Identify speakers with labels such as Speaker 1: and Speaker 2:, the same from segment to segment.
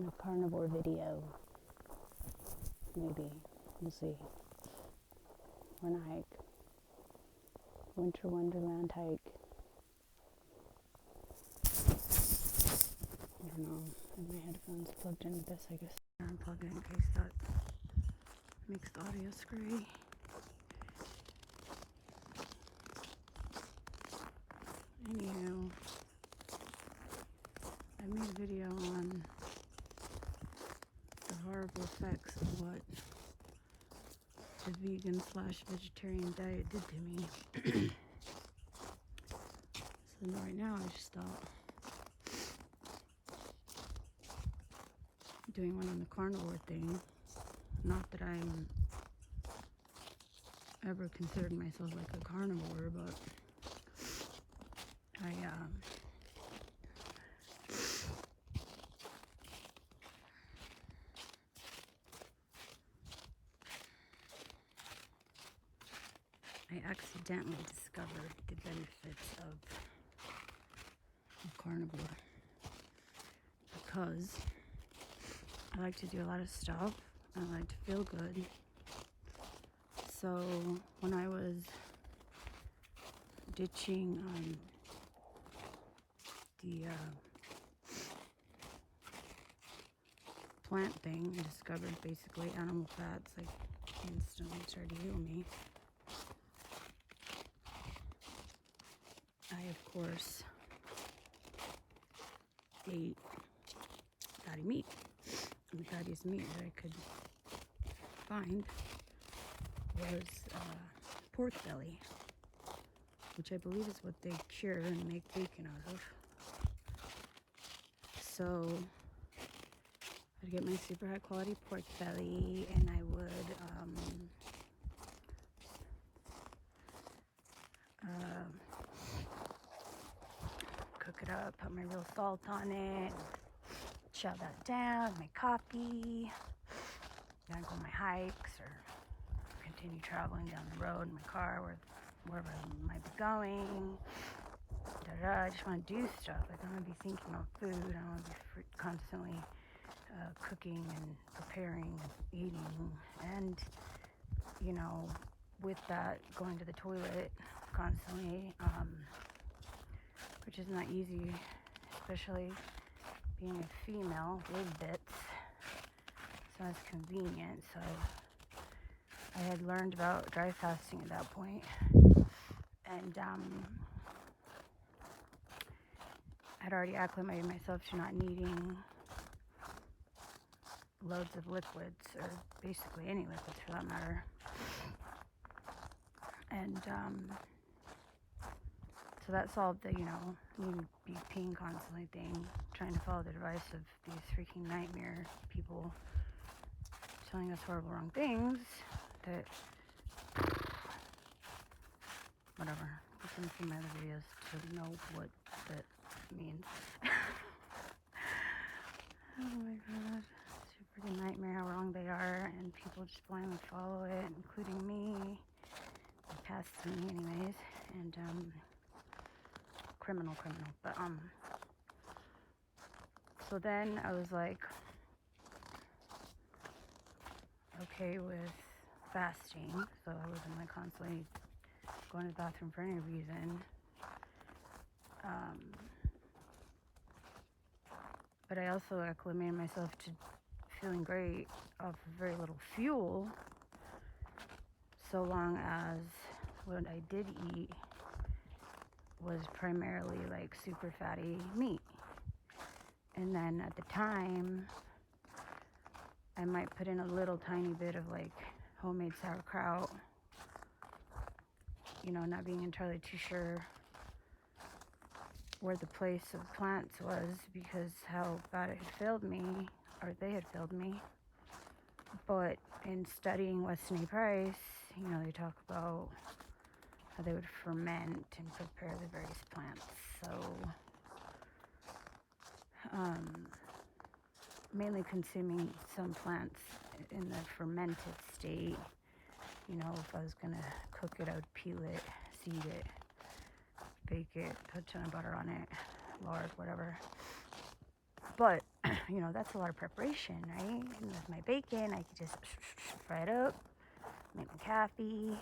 Speaker 1: in a carnivore video. Maybe. We'll see. We're on a hike. Winter Wonderland hike. I don't know. I have my headphones plugged into this, I guess. Unplug it in case that makes the audio screwy. Anywho, I made a video on the horrible effects of what the vegan/vegetarian diet did to me. So right now I just thought doing one on the carnivore thing. Not that I'm ever considered myself like a carnivore, but I accidentally discovered the benefits of carnivore because I like to do a lot of stuff. I like to feel good. So when I was ditching the plant thing, I discovered basically animal fats like instantly started to heal me. I of course ate fatty meat. And the fattiest meat that I could find was pork belly, which I believe is what they cure and make bacon out of. So I'd get my super high quality pork belly, and I would cook it up, put my real salt on it, chow that down, my coffee, then go on my hikes or continue traveling down the road in my car wherever I might be going. I just want to do stuff. Like, I don't want to be thinking about food. I don't want to be constantly cooking and preparing and eating. And, you know, with that, going to the toilet constantly, which is not easy, especially being a female with bits. It's not as convenient. So I had learned about dry fasting at that point. And I'd already acclimated myself to not needing loads of liquids, or basically any liquids for that matter. And so that solved the, you be peeing constantly thing, trying to follow the advice of these freaking nightmare people telling us horrible wrong things that, whatever. You can see my other videos to know what that means. Oh my god. It's a freaking nightmare how wrong they are, and people just blindly follow it, including me. Past me anyways, and criminal. But so then I was like okay with fasting, so I wasn't like constantly going to the bathroom for any reason. But I also acclimated myself to feeling great off of very little fuel, so long as what I did eat was primarily like super fatty meat. And then at the time, I might put in a little tiny bit of like homemade sauerkraut, not being entirely too sure where the place of plants was because how bad it had failed me, or they had failed me. But in studying Weston A. Price, they talk about how they would ferment and prepare the various plants. So mainly consuming some plants in the fermented state. If I was gonna cook it, I would peel it, seed it, bake it, put a ton of butter on it, lard, whatever. But that's a lot of preparation, right? And with my bacon, I could just fry it up, make my coffee.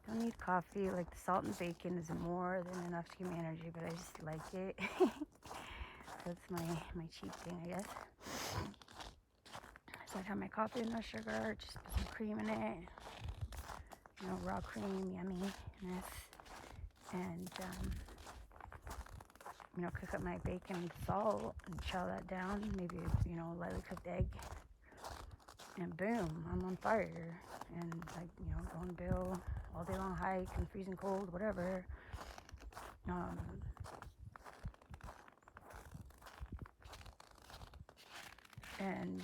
Speaker 1: Don't need coffee. Like, the salt and bacon is more than enough to give me energy, but I just like it. That's my cheap thing, I guess. So I'd have my coffee with no sugar, just put some cream in it. Raw cream, yumminess. And, cook up my bacon and salt and chow that down. Maybe, a lightly cooked egg. And boom, I'm on fire. And, go and bill all day long, hike and freezing cold, whatever. And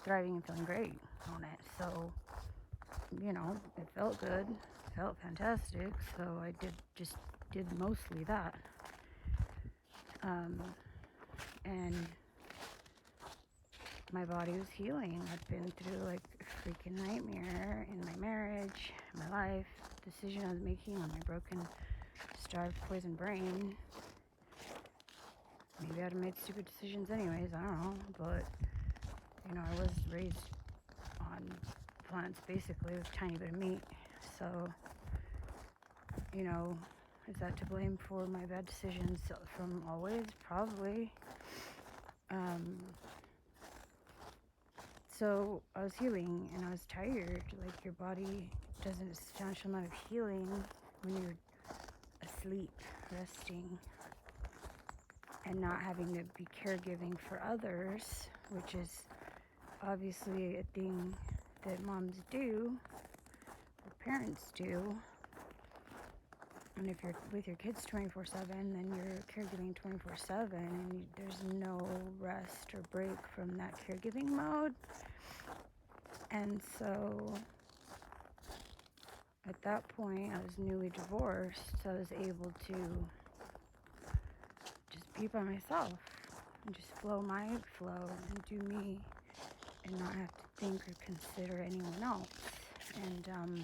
Speaker 1: thriving and feeling great on it. So, it felt good, felt fantastic. So I did mostly that. And my body was healing. I'd been through like a freaking nightmare in my marriage, my life, decision I was making on my broken, starved, poisoned brain. Maybe I'd have made stupid decisions anyways, I don't know. But, I was raised on plants basically with a tiny bit of meat. So, is that to blame for my bad decisions from always? Probably. So I was healing and I was tired. Like, your body does a substantial amount of healing when you're asleep, resting, and not having to be caregiving for others, which is obviously a thing that moms do, or parents do. And if you're with your kids 24/7, then you're caregiving 24/7, and there's no rest or break from that caregiving mode. And so at that point, I was newly divorced, so I was able to just be by myself and just flow my flow and do me and not have to think or consider anyone else. And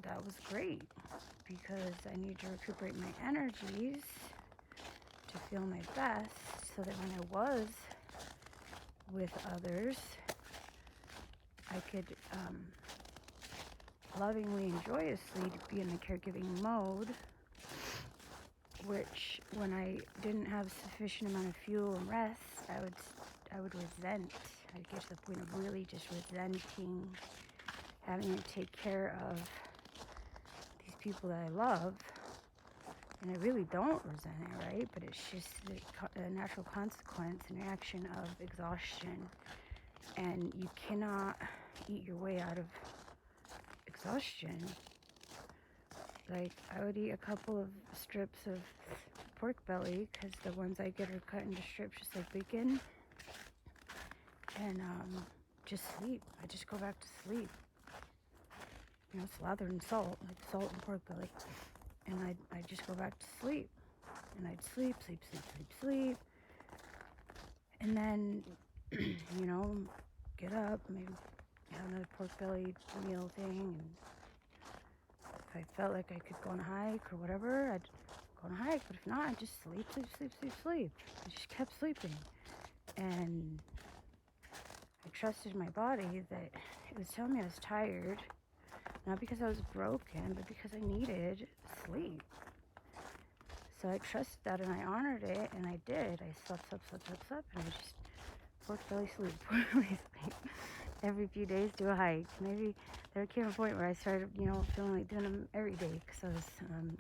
Speaker 1: that was great, because I need to recuperate my energies to feel my best, so that when I was with others, I could lovingly and joyously be in the caregiving mode, which when I didn't have sufficient amount of fuel and rest, I would resent. I'd get to the point of really just resenting having to take care of these people that I love. And I really don't resent it, right? But it's just a natural consequence and reaction of exhaustion. And you cannot eat your way out of exhaustion. Like, I would eat a couple of strips of pork belly, because the ones I get are cut into strips just like bacon. And just sleep. I just go back to sleep. Slathered in salt, like salt and pork belly. And I'd just go back to sleep. And I'd sleep. And then, get up, maybe have another pork belly meal thing. And if I felt like I could go on a hike or whatever, I'd go on a hike. But if not, I'd just sleep. I just kept sleeping. And I trusted my body that it was telling me I was tired. Not because I was broken, but because I needed sleep. So I trusted that, and I honored it, and I did. I slept, and I just pork belly sleep. Every few days, do a hike. Maybe there came a point where I started, feeling like doing them every day, because I was,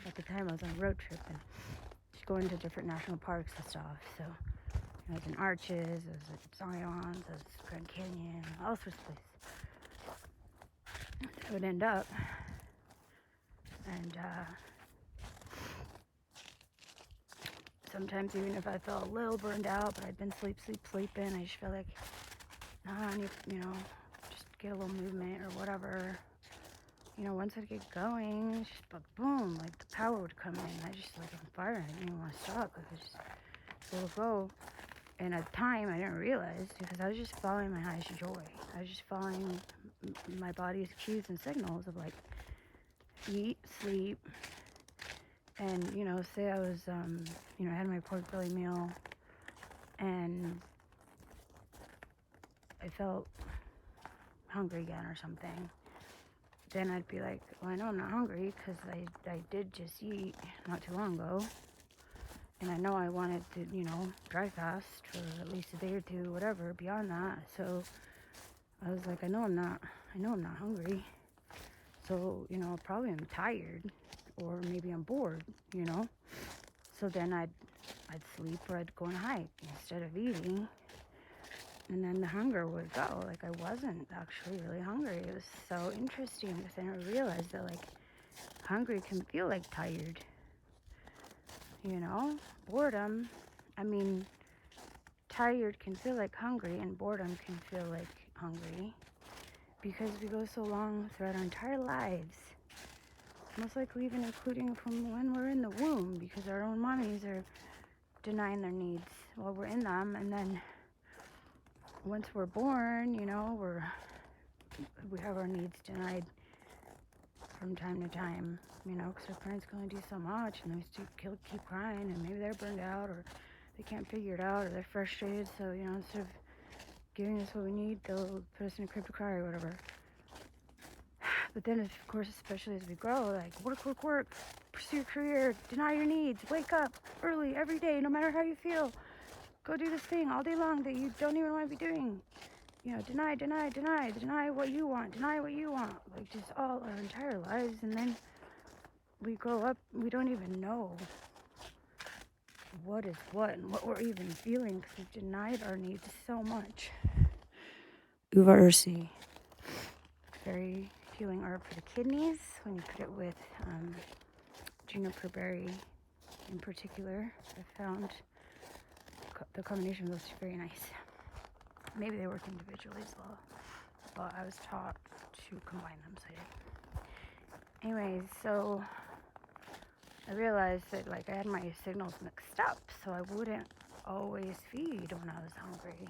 Speaker 1: at the time, I was on a road trip and just going to different national parks and stuff. So I was in Arches, I was at Zions, I was at Grand Canyon, all sorts of places. I would end up, and sometimes even if I felt a little burned out, but I'd been sleeping, I just felt like, I need, just get a little movement or whatever. Once I'd get going, it's just boom, like the power would come in. I just like on fire, and I didn't even want to stop. I just go. And at the time, I didn't realize, because I was just following my highest joy. I was just following my body's cues and signals of like, eat, sleep, And, say I was, I had my pork belly meal and I felt hungry again or something. Then I'd be like, well, I know I'm not hungry because I did just eat not too long ago. And I know I wanted to, dry fast for at least a day or two, whatever, beyond that. So I was like, I know I'm not hungry. So, probably I'm tired or maybe I'm bored, So then I'd sleep or I'd go on a hike instead of eating. And then the hunger would go. Like, I wasn't actually really hungry. It was so interesting because I never realized that, like, hungry can feel like tired. Boredom. Tired can feel like hungry, and boredom can feel like hungry because we go so long throughout our entire lives. Most likely even including from when we're in the womb, because our own mommies are denying their needs while we're in them, and then once we're born, we have our needs denied from time to time, because our parents can only do so much, and they still keep crying, and maybe they're burned out, or they can't figure it out, or they're frustrated, so, instead of giving us what we need, they'll put us in a crib to cry or whatever. But then, of course, especially as we grow, like, work, pursue your career, deny your needs, wake up early every day, no matter how you feel. Go do this thing all day long that you don't even want to be doing. Deny what you want, like, just all our entire lives. And then we grow up, we don't even know what is what and what we're even feeling because we've denied our needs so much. Uva Ursi, very healing herb for the kidneys when you put it with juniper berry in particular. I found the combination of those two very nice. Maybe they work individually as well, but I was taught to combine them, so I did. Anyways, so I realized that, like, I had my signals mixed up, so I wouldn't always feed when I was hungry,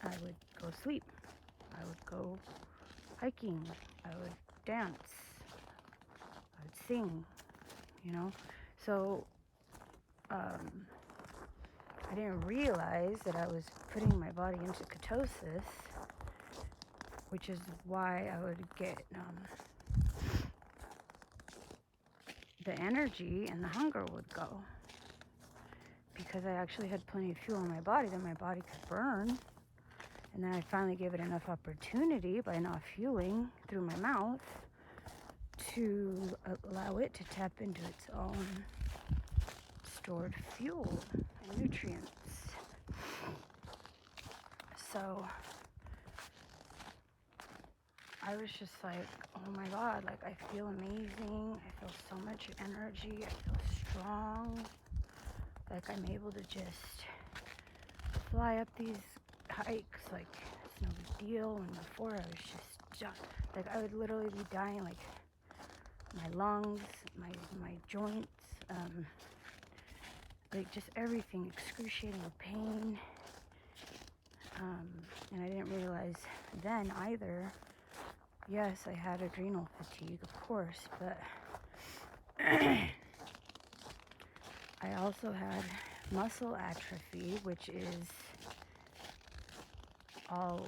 Speaker 1: I would go sleep, I would go hiking, I would dance, I would sing, so I didn't realize that I was putting my body into ketosis, which is why I would get the energy and the hunger would go, because I actually had plenty of fuel in my body that my body could burn. And then I finally gave it enough opportunity by not fueling through my mouth to allow it to tap into its own stored fuel and nutrients. So I was just like, oh my God, like, I feel amazing. I feel so much energy. I feel strong. Like, I'm able to just fly up these hikes like it's no big deal. And before I was just like, I would literally be dying, like my lungs, my joints, like just everything, excruciating pain. And I didn't realize then either. Yes, I had adrenal fatigue, of course, but I also had muscle atrophy, which is all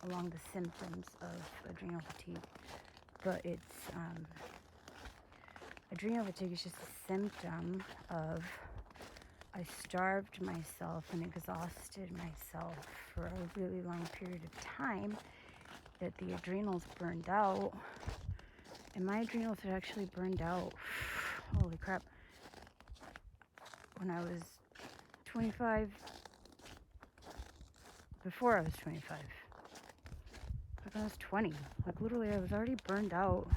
Speaker 1: along the symptoms of adrenal fatigue. But it's adrenal fatigue is just a symptom of I starved myself and exhausted myself for a really long period of time, that the adrenals burned out. And my adrenals had actually burned out, holy crap, when I was 25, before I was 25, like when I was 20, like literally I was already burned out.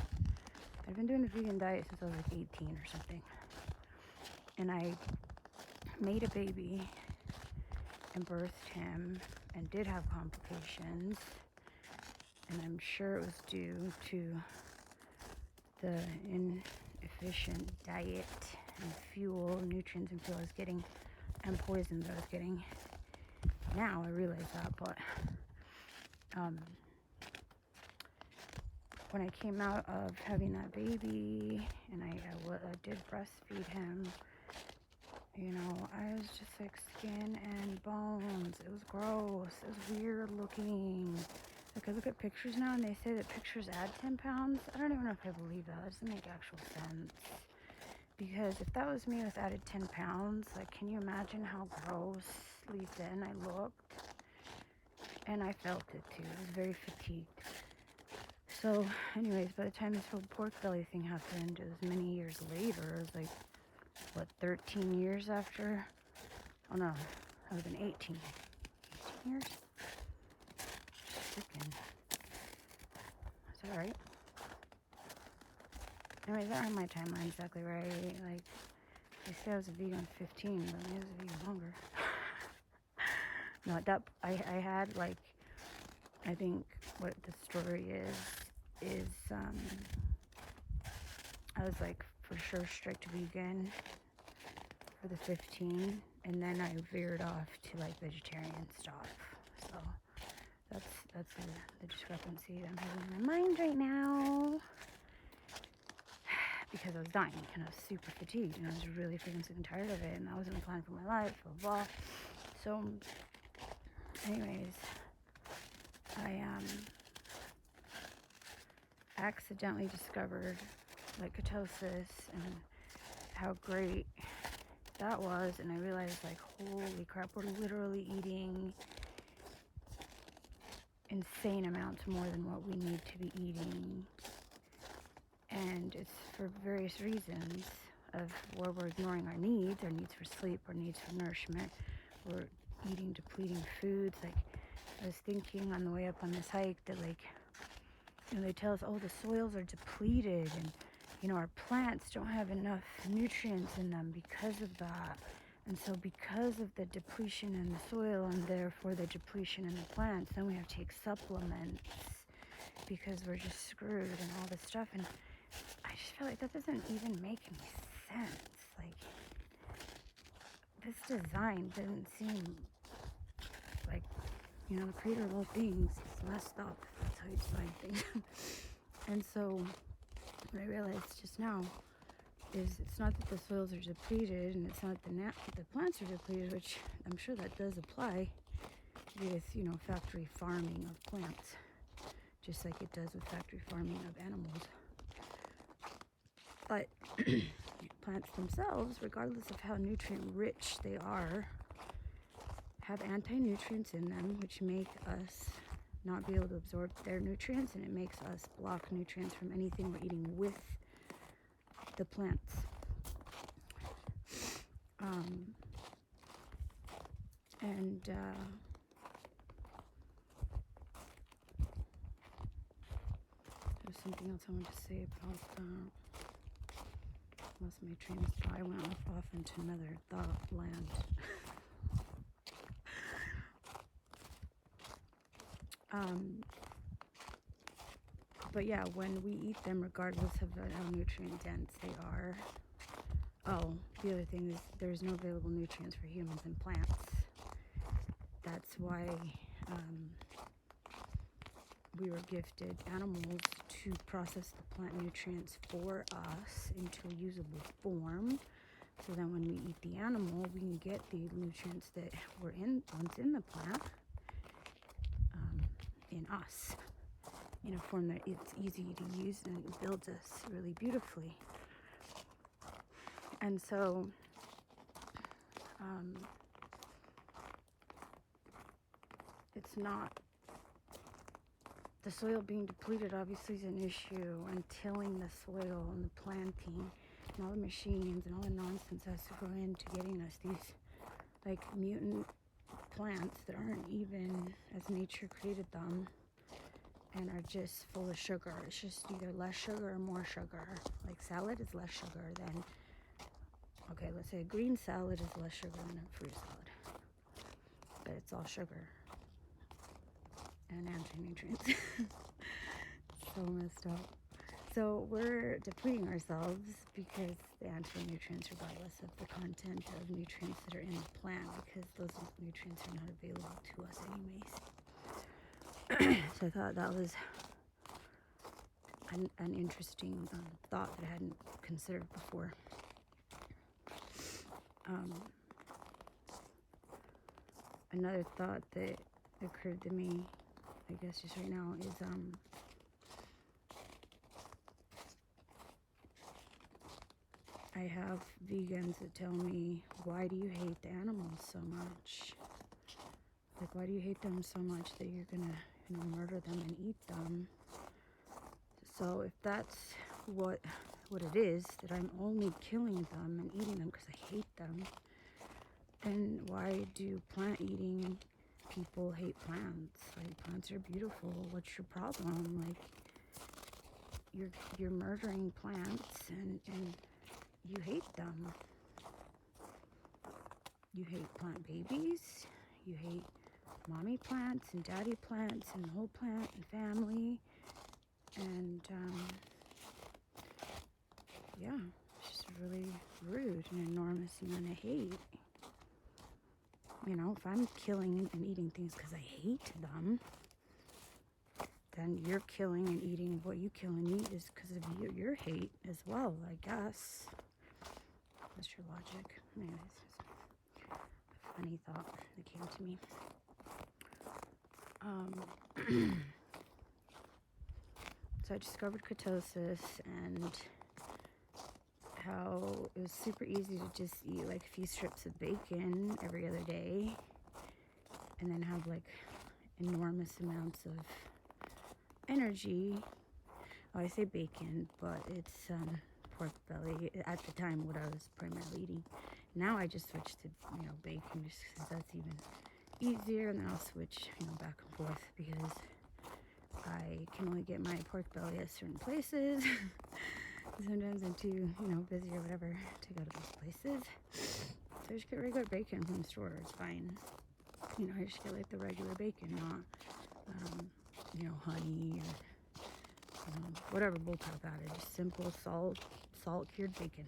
Speaker 1: I'd been doing the vegan diet since I was like 18 or something, and I made a baby and birthed him and did have complications, and I'm sure it was due to the inefficient diet and fuel, nutrients and fuel I was getting, and poison that I was getting. Now I realize that, but when I came out of having that baby and I did breastfeed him, you know, I was just like skin and bones. It was gross. It was weird looking. Like, I look at pictures now and they say that pictures add 10 pounds. I don't even know if I believe that. It doesn't make actual sense. Because if that was me with added 10 pounds, like, can you imagine how grossly thin I looked? And I felt it too. I was very fatigued. So, anyways, by the time this whole pork belly thing happened, it was many years later. It was like, what, 13 years after? Oh no, that would have been 18. 18 years? Freaking. Is that right? Anyways, that are my timeline exactly right. Like, they say I was a vegan at 15, but I was a vegan longer. No, that I had, like, I think what the story is I was like for sure strict vegan for the 15, and then I veered off to like vegetarian stuff. So that's the discrepancy that I'm having in my mind right now, because I was dying and I was super fatigued and I was really freaking sick and tired of it, and that wasn't the plan for my life, blah blah. So anyways, I accidentally discovered like ketosis and how great that was, and I realized, like, holy crap, we're literally eating insane amounts more than what we need to be eating, and it's for various reasons of where we're ignoring our needs for sleep, our needs for nourishment. We're eating depleting foods. Like, I was thinking on the way up on this hike that, like, you know, they tell us, oh, the soils are depleted, and, you know, our plants don't have enough nutrients in them because of that. And so because of the depletion in the soil and therefore the depletion in the plants, then we have to take supplements because we're just screwed and all this stuff. And I just feel like that doesn't even make any sense. Like, this design doesn't seem like, you know, the creator of all things is messed up. That's how you design things. And so what I realized just now is it's not that the soils are depleted, and it's not that the plants are depleted, which I'm sure that does apply with, you know, factory farming of plants, just like it does with factory farming of animals. But plants themselves, regardless of how nutrient rich they are, have anti-nutrients in them, which make us not be able to absorb their nutrients, and it makes us block nutrients from anything we're eating with the plants. There's something else I wanted to say about lost my train of thought. I went off into another thought land. But yeah, when we eat them, regardless of how nutrient dense they are. Oh, the other thing is there's no available nutrients for humans and plants. That's why we were gifted animals to process the plant nutrients for us into a usable form. So then when we eat the animal, we can get the nutrients that were once in the plant in us, in a form that it's easy to use and it builds us really beautifully. And so it's not, the soil being depleted obviously is an issue, and tilling the soil and the planting and all the machines and all the nonsense has to go into getting us these like mutant plants that aren't even as nature created them and are just full of sugar. It's just either less sugar or more sugar. Like, salad is less sugar than, okay, let's say a green salad is less sugar than a fruit salad, but it's all sugar and anti-nutrients. So messed up. So we're depleting ourselves because the anti-nutrients, regardless of the content of nutrients that are in the plant, because those nutrients are not available to us anyways. So I thought that was an interesting thought that I hadn't considered before. Another thought that occurred to me, I guess just right now, is I have vegans that tell me, why do you hate the animals so much? Like, why do you hate them so much that you're gonna, murder them and eat them? So if that's what it is, that I'm only killing them and eating them because I hate them, then why do plant-eating people hate plants? Like, plants are beautiful. What's your problem? Like, you're murdering plants and you hate them. You hate plant babies. You hate mommy plants and daddy plants and the whole plant and family. And yeah, it's just really rude and enormous amount of hate. If I'm killing and eating things because I hate them, then you're killing and eating what you kill and eat is because of your hate as well, I guess. That's your logic. Anyways, it's a funny thought that came to me. So I discovered ketosis and how it was super easy to just eat like a few strips of bacon every other day and then have like enormous amounts of energy. Oh, I say bacon, but it's pork belly at the time, what I was primarily eating. Now I just switched to bacon just because that's even easier, and then I'll switch back and forth because I can only get my pork belly at certain places. Sometimes I'm too busy or whatever to go to those places, so I just get regular bacon from the store. It's fine. I just get like the regular bacon, not honey or whatever bullcrap added. Just simple salt cured bacon.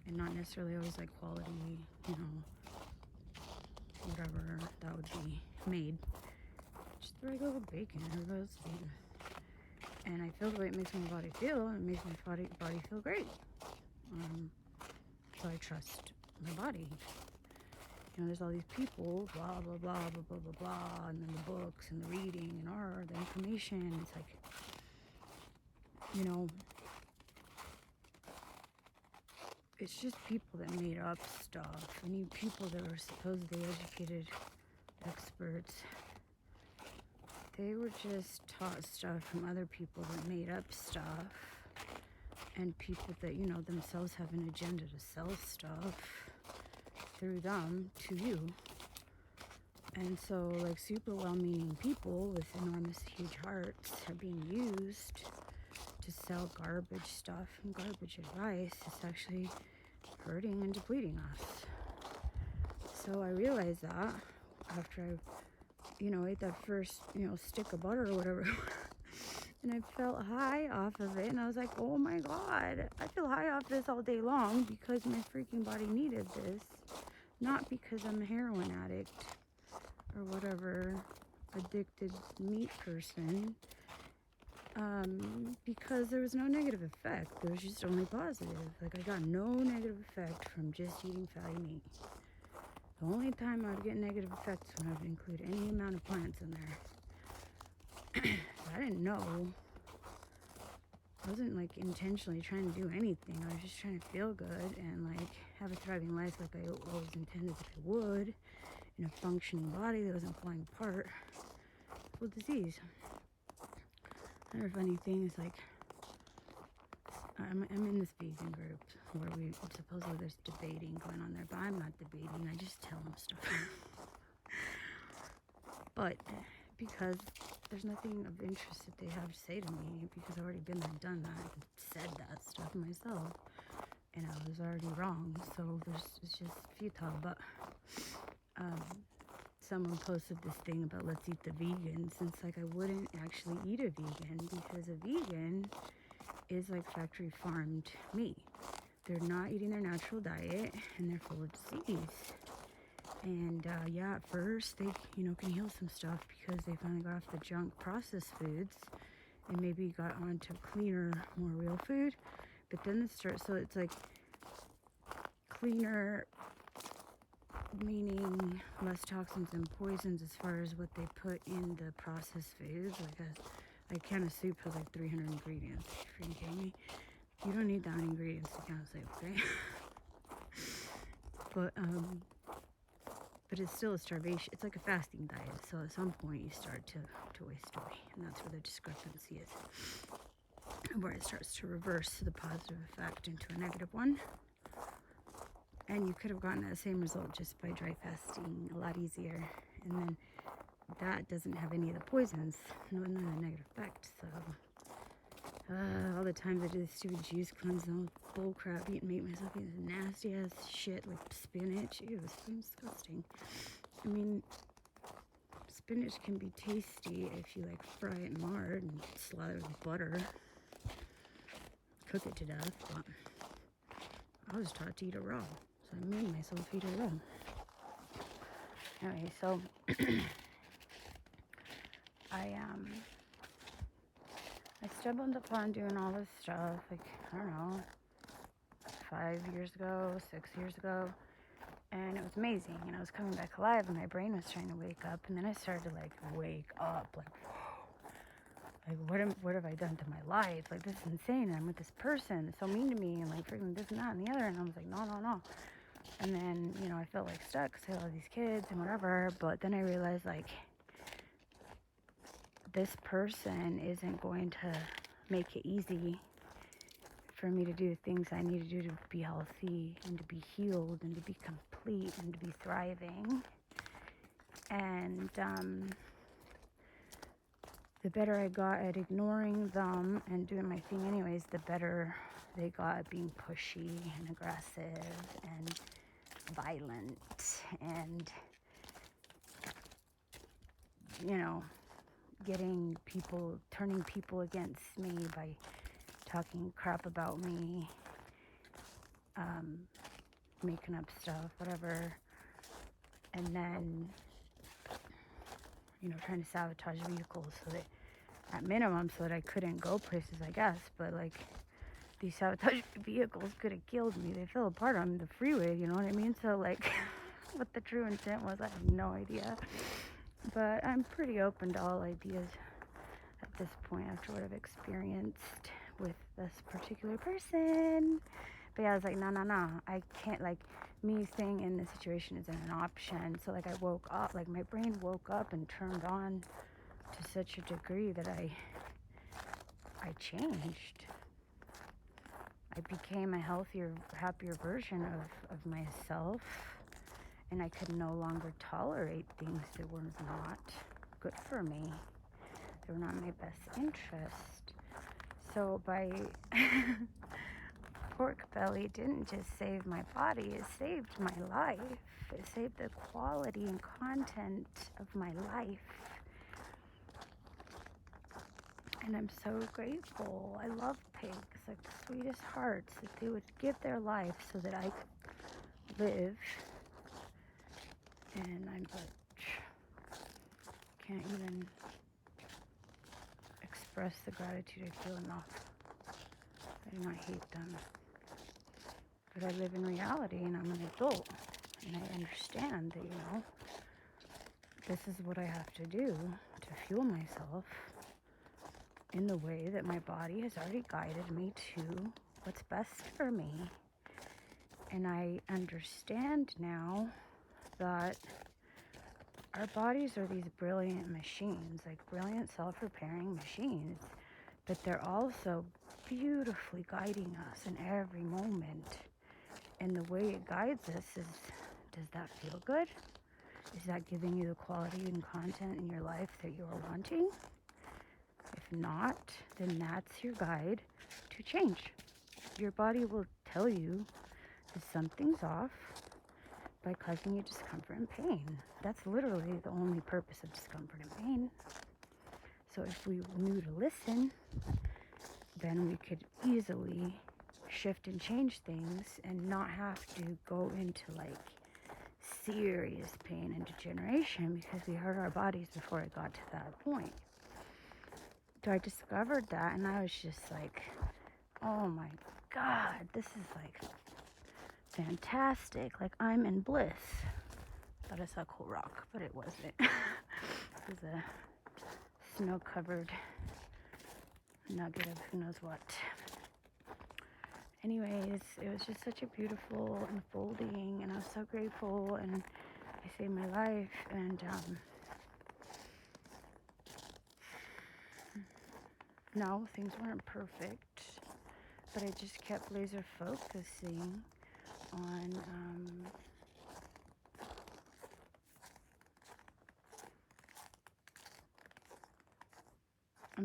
Speaker 1: And not necessarily always like quality, whatever that would be made. Just the regular bacon, everybody's eating. And I feel the way it makes my body feel, and it makes my body feel great. So I trust my body. There's all these people, blah, blah, blah, blah, blah, blah, blah, and then the books and the reading and the information. It's like, it's just people that made up stuff. And people that were supposedly educated experts, they were just taught stuff from other people that made up stuff. And people that, themselves have an agenda to sell stuff through them to you. And so, like, super well-meaning people with enormous, huge hearts are being used to sell garbage stuff and garbage advice. It's actually hurting and depleting us. So I realized that after I, ate that first, stick of butter or whatever. And I felt high off of it, and I was like, oh my God, I feel high off this all day long because my freaking body needed this, not because I'm a heroin addict or whatever, addicted meat person, because there was no negative effect. There was just only positive. Like, I got no negative effect from just eating fatty meat. The only time I would get negative effects when I would include any amount of plants in there. I didn't know. I wasn't like intentionally trying to do anything. I was just trying to feel good and like have a thriving life like I always intended that I would, in a functioning body that wasn't falling apart with disease. Another funny thing is, like, I'm in this vegan group where supposedly there's debating going on there, but I'm not debating. I just tell them stuff. But because there's nothing of interest that they have to say to me, because I've already been there and done that and said that stuff myself, and I was already wrong, so it's just futile. But someone posted this thing about let's eat the vegans, and it's like I wouldn't actually eat a vegan, because a vegan is like factory farmed meat. They're not eating their natural diet, and they're full of disease. And yeah, at first they, can heal some stuff because they finally got off the junk processed foods and maybe got onto cleaner, more real food. But then it starts, so it's like cleaner, meaning less toxins and poisons as far as what they put in the processed foods. Like a can of soup has like 300 ingredients. Are you kidding me? You don't need that many ingredients to can of soup, okay? But it's still a starvation. It's like a fasting diet. So at some point you start to waste away, and that's where the discrepancy is, where it starts to reverse the positive effect into a negative one. And you could have gotten that same result just by dry fasting a lot easier. And then that doesn't have any of the poisons, none of the negative effects. So all the times I did the stupid juice cleanse and all bull crap, make myself eat this nasty ass shit like spinach. Ew, it's fucking disgusting. I mean, spinach can be tasty if you like fry it in lard and slather it with butter, cook it to death. But I was taught to eat it raw, so I made myself eat it raw. Anyway, so I stumbled upon doing all this stuff, like, I don't know, 5 years ago, 6 years ago, and it was amazing, and I was coming back alive, and my brain was trying to wake up, and then I started to, like, wake up, like, whoa, like, what have I done to my life? Like, this is insane, and I'm with this person, so mean to me, and, like, freaking this and that and the other, and I was like, no, and then, I felt, like, stuck, because I had all these kids and whatever, but then I realized, like, this person isn't going to make it easy for me to do the things I need to do to be healthy and to be healed and to be complete and to be thriving. And the better I got at ignoring them and doing my thing anyways, the better they got at being pushy and aggressive and violent and, turning people against me by talking crap about me, making up stuff, whatever, and then, trying to sabotage vehicles so that, at minimum, so that I couldn't go places, I guess, but, like, these sabotage vehicles could have killed me. They fell apart on the freeway, you know what I mean? So, like, what the true intent was, I have no idea, but I'm pretty open to all ideas at this point after what I've experienced with this particular person. But yeah, I was like, no, I can't, like, me staying in this situation isn't an option. So, like, I woke up, like, my brain woke up and turned on to such a degree that I changed. I became a healthier, happier version of myself, and I could no longer tolerate things that were not good for me. They were not my best interest. So by pork belly didn't just save my body, it saved my life. It saved the quality and content of my life. And I'm so grateful. I love pigs, like the sweetest hearts, that they would give their life so that I could live. And I'm can't even express the gratitude I feel enough. I do not hate them. But I live in reality, and I'm an adult, and I understand that, this is what I have to do to fuel myself in the way that my body has already guided me to what's best for me. And I understand now that our bodies are these brilliant machines, like brilliant self-repairing machines, but they're also beautifully guiding us in every moment. And the way it guides us is, does that feel good? Is that giving you the quality and content in your life that you're wanting? If not, then that's your guide to change. Your body will tell you that something's off by causing you discomfort and pain. That's literally the only purpose of discomfort and pain. So if we knew to listen, then we could easily shift and change things and not have to go into, like, serious pain and degeneration because we hurt our bodies before it got to that point. So I discovered that, and I was just like, oh my God, this is like fantastic. Like, I'm in bliss. Thought I saw a cool rock, but it wasn't. It was a snow-covered nugget of who knows what. Anyways, it was just such a beautiful unfolding, and I was so grateful, and I saved my life. And no, things weren't perfect, but I just kept laser focusing on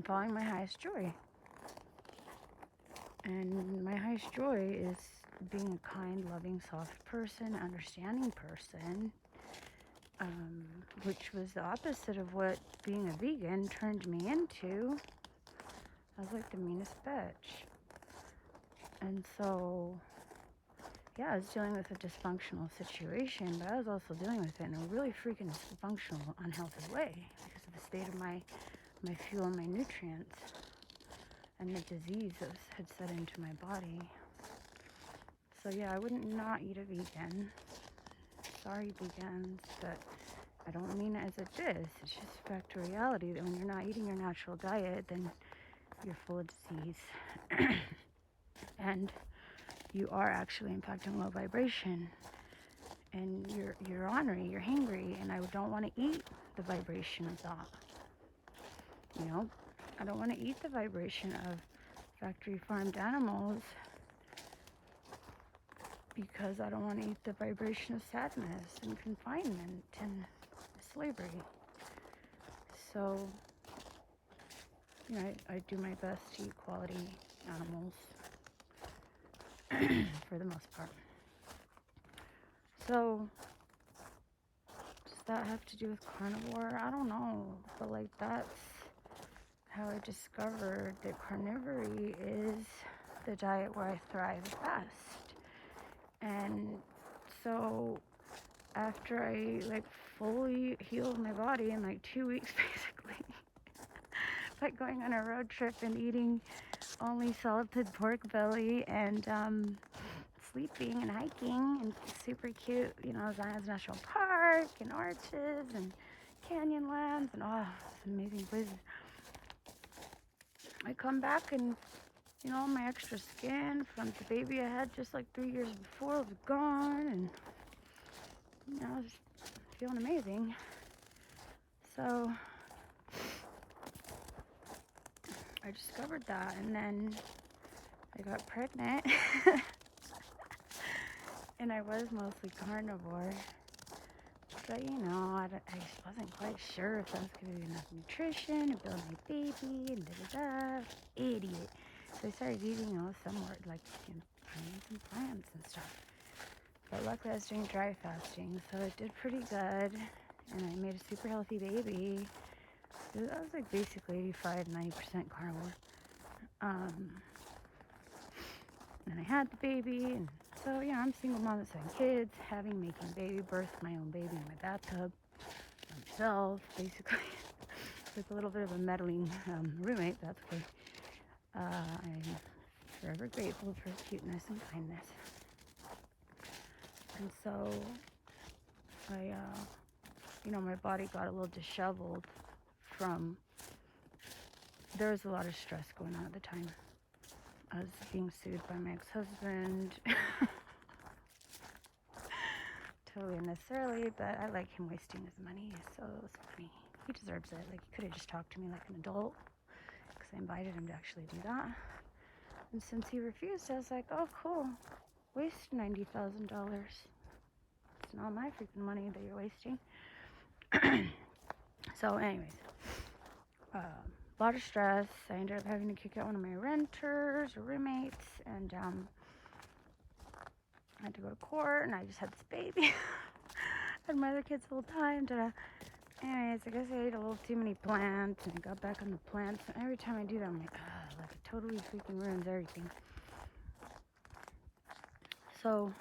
Speaker 1: following my highest joy. And my highest joy is being a kind, loving, soft person, understanding person, which was the opposite of what being a vegan turned me into. I was like the meanest bitch. And so, yeah, I was dealing with a dysfunctional situation, but I was also dealing with it in a really freaking dysfunctional, unhealthy way because of the state of my fuel and my nutrients and the disease that had set into my body. So yeah, I wouldn't not eat a vegan. Sorry, vegans, but I don't mean it as a diss. It's just a fact of reality that when you're not eating your natural diet, then you're full of disease. And you are actually impacting low vibration. And you're ornery, you're hangry, and I don't want to eat the vibration of that. You know, I don't want to eat the vibration of factory farmed animals because I don't want to eat the vibration of sadness and confinement and slavery. So, you know, I do my best to eat quality animals for the most part. So, does that have to do with carnivore? I don't know, but like that's how I discovered that carnivory is the diet where I thrive best. And so after I like fully healed my body in like 2 weeks basically by going on a road trip and eating only salted pork belly and sleeping and hiking and super cute, you know, Zion's National Park and arches and canyonlands and it's amazing places. I come back and, you know, all my extra skin from the baby I had just like 3 years before was gone, and, you know, I was feeling amazing. So I discovered that, and then I got pregnant and I was mostly carnivore. But, you know, I just wasn't quite sure if that was going to be enough nutrition to build my baby and da-da-da. Idiot. So I started eating, you know, somewhere like, you know, some plants and stuff. But luckily I was doing dry fasting, so it did pretty good. And I made a super healthy baby. I was like basically 85-90% carnivore. And I had the baby, and so, yeah, I'm a single mom with 7 kids, making baby, birthed my own baby in my bathtub myself, basically, with a little bit of a meddling roommate. That's okay. I'm forever grateful for his cuteness and kindness. And so, you know, my body got a little disheveled from, there was a lot of stress going on at the time. I was being sued by my ex-husband. Totally unnecessarily, but I like him wasting his money, so it was funny. He deserves it. Like, he could have just talked to me like an adult, because I invited him to actually do that. And since he refused, I was like, oh, cool. Waste $90,000. It's not my freaking money that you're wasting. So, anyways, a lot of stress. I ended up having to kick out one of my renters or roommates, and I had to go to court, and I just had this baby. Had my other kids the whole time. Anyways, I guess I ate a little too many plants, and I got back on the plants. And every time I do that, I'm like, like it totally freaking ruins everything. So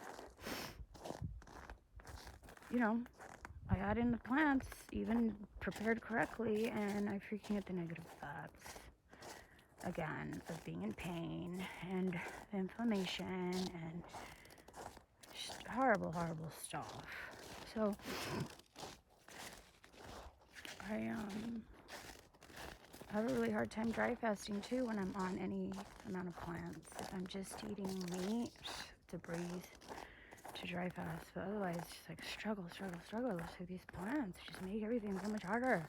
Speaker 1: you know, I add in the plants, even prepared correctly, and I freaking get the negative effects again of being in pain and inflammation and just horrible, horrible stuff. So I have a really hard time dry fasting too when I'm on any amount of plants. If I'm just eating meat to breathe, to dry fast, but otherwise just like struggle with these plants. Just make everything so much harder.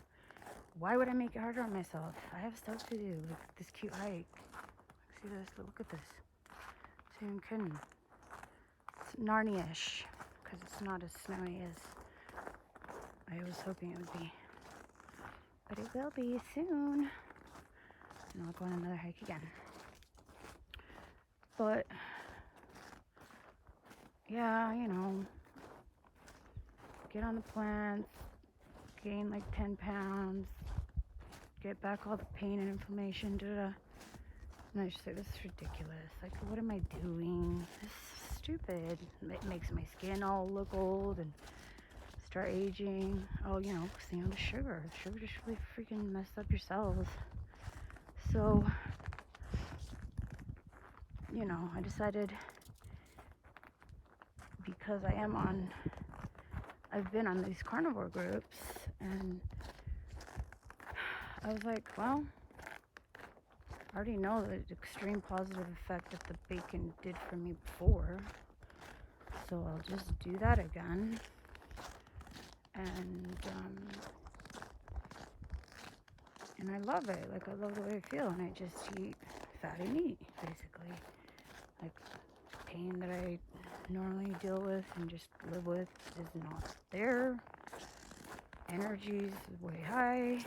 Speaker 1: Why would I make it harder on myself? I have stuff to do, like this cute hike. See this? Look at this. See, I'm kidding. It's Narnia-ish, because it's not as snowy as I was hoping it would be. But it will be soon. And I'll go on another hike again. But yeah, you know, get on the plants, gain like 10 pounds, get back all the pain and inflammation, And I just say, this is ridiculous. Like, what am I doing? This is stupid. It makes my skin all look old and start aging. Oh, you know, because you know, the sugar just really freaking messed up your cells. So, you know, I decided, because I've been on these carnivore groups, and I was like, well, I already know the extreme positive effect that the bacon did for me before, so I'll just do that again. And I love it. Like, I love the way I feel, and I just eat fatty meat, basically. Like, pain that I normally deal with and just live with is not there. Energy's way high.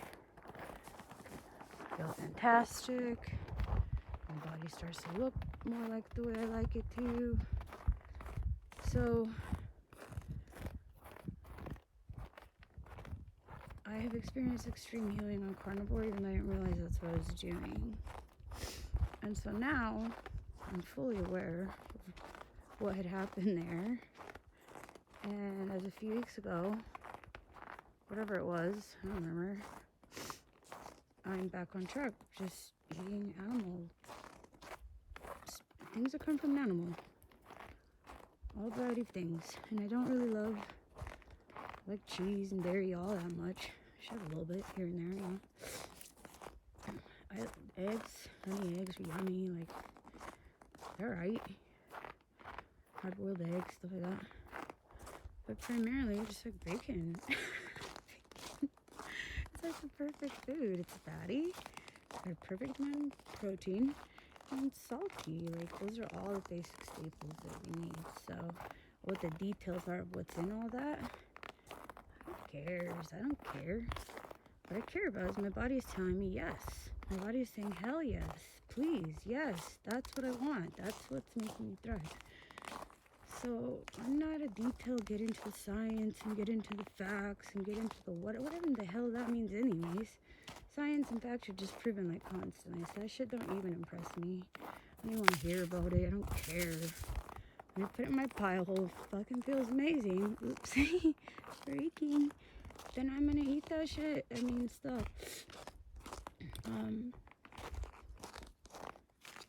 Speaker 1: Feel fantastic. My body starts to look more like the way I like it to. So I have experienced extreme healing on carnivore, even though I didn't realize that's what I was doing. And so now I'm fully aware of what had happened there. And as a few weeks ago, whatever it was, I don't remember, I'm back on track, just eating animal things that come from an animal. All variety of things. And I don't really like cheese and dairy all that much. I should have a little bit here and there, you know. Eggs, honey eggs are yummy, like, they're alright. Hard-boiled eggs, stuff like that. But primarily, I just like bacon. It's like the perfect food. It's fatty, it's got a perfect amount of protein, and it's salty. Like, those are all the basic staples that we need. So, what the details are of what's in all that, who cares? I don't care. What I care about is my body is telling me yes. My body is saying, hell yes, please, yes, that's what I want. That's what's making me thrive. So I'm not a detail, get into the science and get into the facts and get into the whatever the hell that means anyways. Science and facts are just proven like constantly. So that shit don't even impress me. I don't even want to hear about it. I don't care. When I put it in my pile, it fucking feels amazing. Oopsie. Freaking. Then I'm gonna eat that shit. I mean, stuff.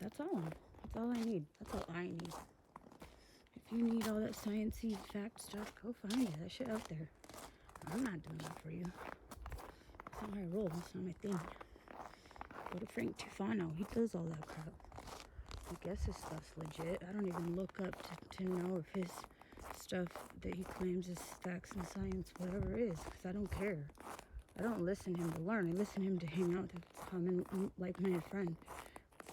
Speaker 1: That's all. That's all I need. That's all I need. If you need all that sciencey fact stuff, go find it. That shit out there. I'm not doing that for you. That's not how I roll. That's not my thing. Go to Frank Tufano. He does all that crap. I guess his stuff's legit. I don't even look up to know if his stuff that he claims is facts and science, whatever it is, because I don't care. I don't listen to him to learn. I listen to him to hang out with a common, like-minded friend.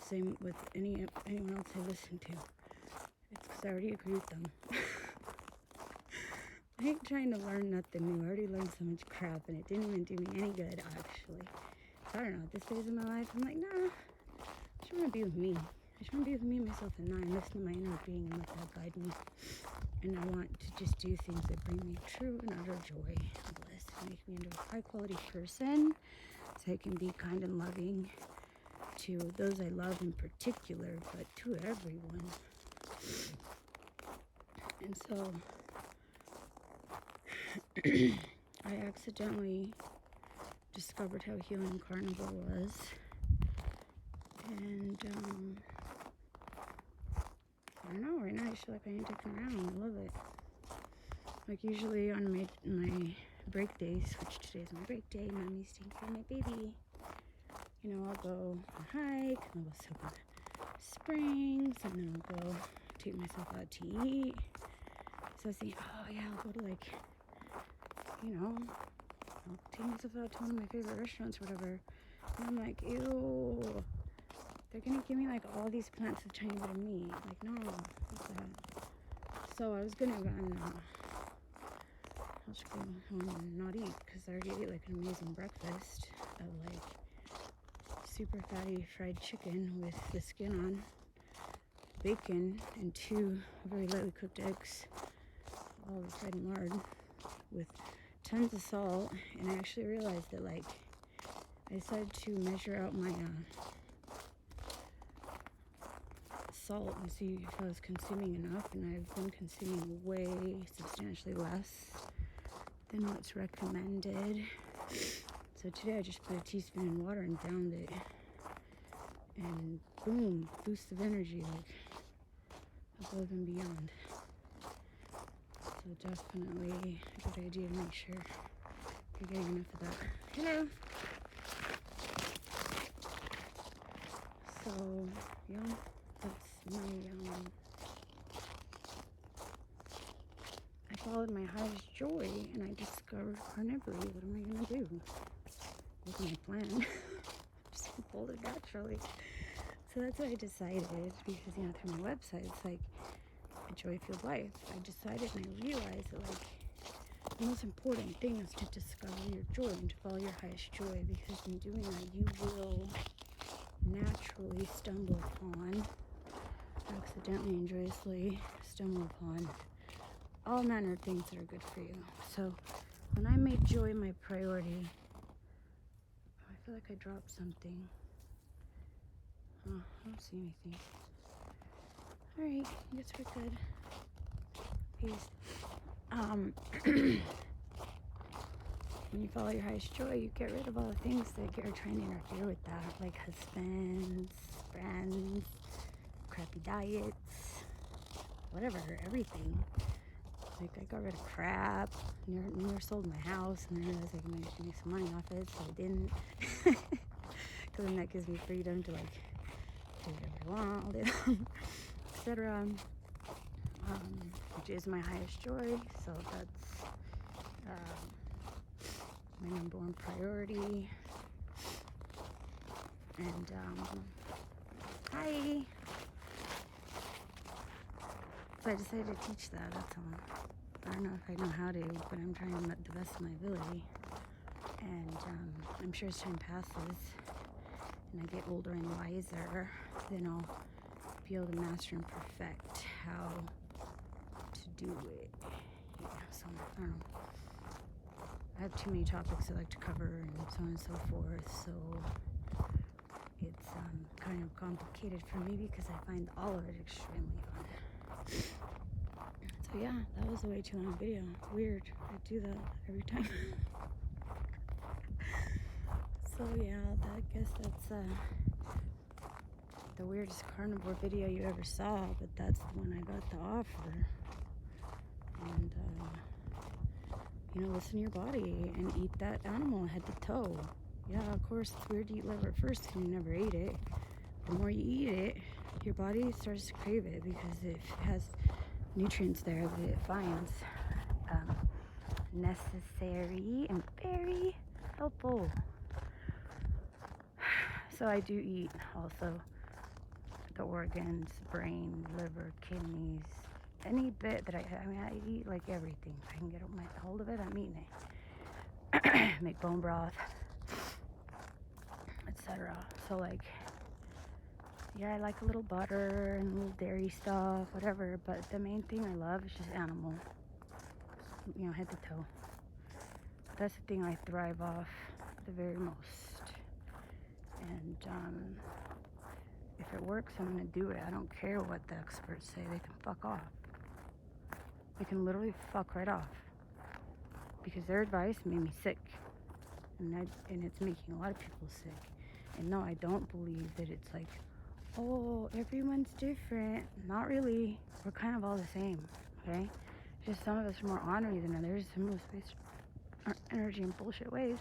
Speaker 1: Same with anyone else I listen to. It's because I already agree with them. I ain't trying to learn nothing new. I already learned so much crap, and it didn't even do me any good, actually. So I don't know, at this phase of my life, I'm like, nah, I just want to be with me. I just want to be with me, myself, and I, and listen to my inner being and let that guide me. And I want to just do things that bring me true and utter joy and bliss, and make me into a high-quality person, so I can be kind and loving to those I love in particular, but to everyone. And so, I accidentally discovered how healing carnivore was, and I don't know, right now I feel like I ain't taking around. I love it. Like usually on my break days, which today's my break day, mommy's taking care of my baby. You know, I'll go on a hike, and I'll go soak in the springs, and then I'll go take myself out to eat. So I was thinking, oh yeah, I'll go to like, you know, I'll take myself out to one of my favorite restaurants or whatever. And I'm like, ew, they're gonna give me like all these plants with tiny bit of meat. Like, no, what's that? So I was gonna go and I'll just go home and not eat, because I already ate like an amazing breakfast of like super fatty fried chicken with the skin on, bacon, and 2 very lightly cooked eggs, all fried in lard with tons of salt. And I actually realized that like I decided to measure out my salt and see if I was consuming enough, and I've been consuming way substantially less than what's recommended. So today I just put a teaspoon in water and downed it, and boom, boost of energy, like above and beyond. So definitely a good idea to make sure you're getting enough of that. Hello. So yeah, that's my I followed my highest joy and I discovered carnivory. What am I gonna do? Wasn't my plan. Just pulled it naturally. So that's what I decided, because you know, through my website it's like a joy-filled life. I decided and I realized that like the most important thing is to discover your joy and to follow your highest joy, because in doing that you will naturally stumble upon, accidentally and joyously stumble upon all manner of things that are good for you. So when I made joy my priority, I feel like I dropped something. Oh, I don't see anything. Alright, I guess we're good. Peace. When you follow your highest joy, you get rid of all the things that are trying to interfere with that, like husbands, friends, crappy diets, whatever, everything. Like, I got rid of crap, never sold my house, and then I realized I could actually make some money off it, so I didn't. Because then that gives me freedom to, like, do whatever I want all day long, etc. Which is my highest joy, so that's my number one priority. And, hi! So I decided to teach that, that's all. I don't know if I know how to, but I'm trying the best of my ability. And I'm sure as time passes and I get older and wiser, then I'll be able to master and perfect how to do it. Yeah, so I don't know. I have too many topics I like to cover and so on and so forth, so it's kind of complicated for me because I find all of it extremely fun. So yeah, that was a way too long video. Weird. I do that every time. So yeah, I guess that's the weirdest carnivore video you ever saw, but that's the one I got the offer. And you know, listen to your body and eat that animal head to toe. Yeah, of course it's weird to eat liver at first because you never ate it. The more you eat it, your body starts to crave it because it has nutrients there that it finds necessary and very helpful. So I do eat also the organs, brain, liver, kidneys, any bit that I eat like everything. If I can get my hold of it, I'm eating it. Make bone broth, etc. So like, yeah, I like a little butter and a little dairy stuff, whatever, but the main thing I love is just animal, you know, head to toe. That's the thing I thrive off the very most. And if it works, I'm gonna do it. I don't care what the experts say. They can fuck off. They can literally fuck right off. because their advice made me sick, and it's making a lot of people sick. And no, I don't believe that it's like, oh, everyone's different. Not really. We're kind of all the same, okay? Just some of us are more ornery than others. Some of us waste our energy in bullshit ways.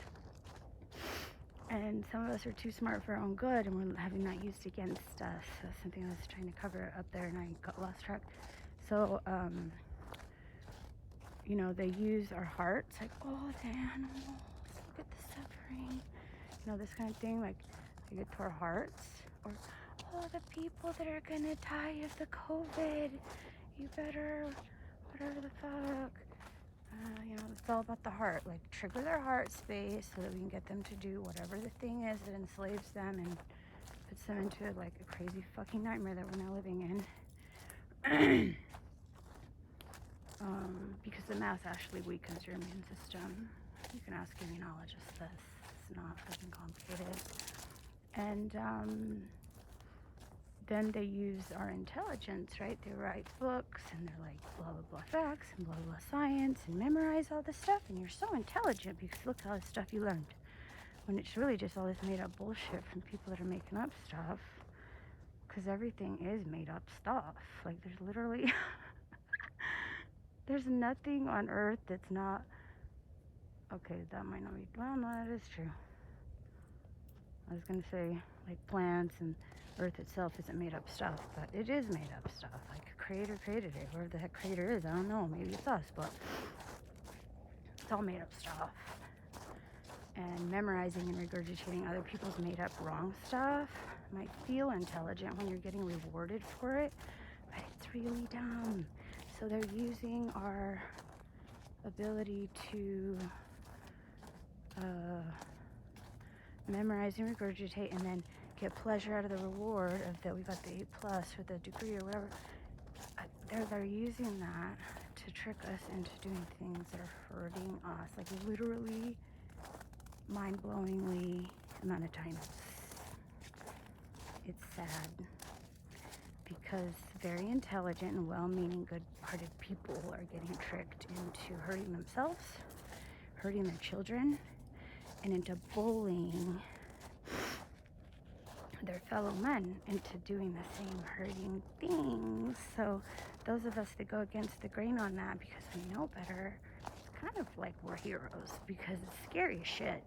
Speaker 1: And some of us are too smart for our own good, and we're having that used against us. That's something I was trying to cover up there, and I got lost track. So, you know, they use our hearts, like, oh, the animals, look at the suffering. You know, this kind of thing, like, they get to our hearts. Or, oh, the people that are gonna die of the COVID, you better, whatever the fuck. You know, it's all about the heart. Like, trigger their heart space so that we can get them to do whatever the thing is that enslaves them and puts them into, like, a crazy fucking nightmare that we're now living in. Because the mass actually weakens your immune system. You can ask immunologists this. It's not fucking complicated. And then they use our intelligence, right? They write books and they're like blah blah blah facts and blah blah science and memorize all this stuff, and you're so intelligent because look at all this stuff you learned. When it's really just all this made up bullshit from people that are making up stuff. Because everything is made up stuff. Like, there's literally there's nothing on earth that's not, okay, that might not be, well, no, that is true. I was gonna say, like, plants and earth itself isn't made up stuff, but it is made up stuff. Like, a creator created it. Whoever the heck creator is, I don't know, maybe it's us, but it's all made up stuff. And memorizing and regurgitating other people's made up wrong stuff might feel intelligent when you're getting rewarded for it, but it's really dumb. So they're using our ability to memorize and regurgitate and then get pleasure out of the reward of that we got the A+ or the degree or whatever. They're using that to trick us into doing things that are hurting us, like literally mind-blowingly amount of times. It's sad because very intelligent and well-meaning, good-hearted people are getting tricked into hurting themselves, hurting their children, and into bullying their fellow men into doing the same hurting things. So those of us that go against the grain on that because we know better, it's kind of like we're heroes because it's scary as shit.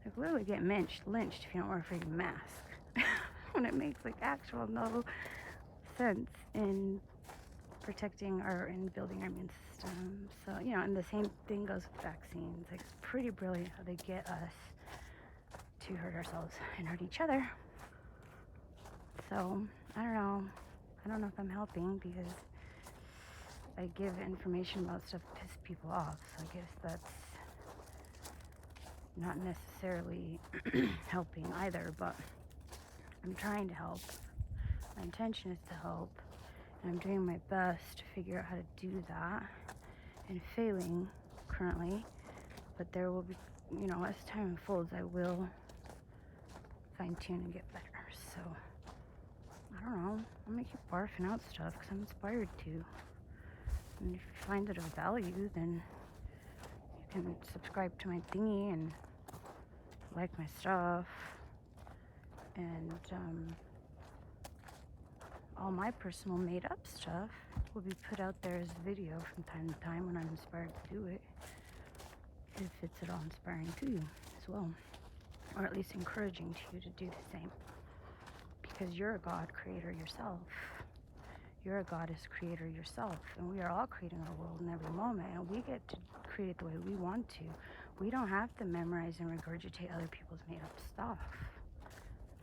Speaker 1: Like, literally get lynched if you don't wear a freaking mask. When it makes like actual no sense in protecting and building our immune system. So, you know, and the same thing goes with vaccines. Like, it's pretty brilliant how they get us to hurt ourselves and hurt each other. So, I don't know if I'm helping because I give information about stuff that piss people off. So I guess that's not necessarily helping either, but I'm trying to help. My intention is to help, and I'm doing my best to figure out how to do that, and failing currently, but there will be, you know, as time unfolds, I will fine-tune and get better. So, I don't know, I'll make you barfing out stuff because I'm inspired to, and if you find it of value, then you can subscribe to my thingy and like my stuff, and all my personal made up stuff will be put out there as video from time to time when I'm inspired to do it, if it's at all inspiring to you as well, or at least encouraging to you to do the same, because you're a God creator yourself. You're a goddess creator yourself, and we are all creating our world in every moment, and we get to create it the way we want to. We don't have to memorize and regurgitate other people's made up stuff.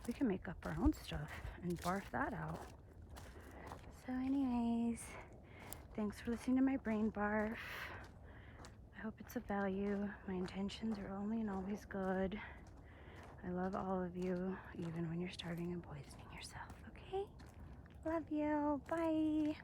Speaker 1: We can make up our own stuff and barf that out. So anyways, thanks for listening to my brain barf. I hope it's of value. My intentions are only and always good. I love all of you, even when you're starving and poisoning yourself, okay? Love you. Bye.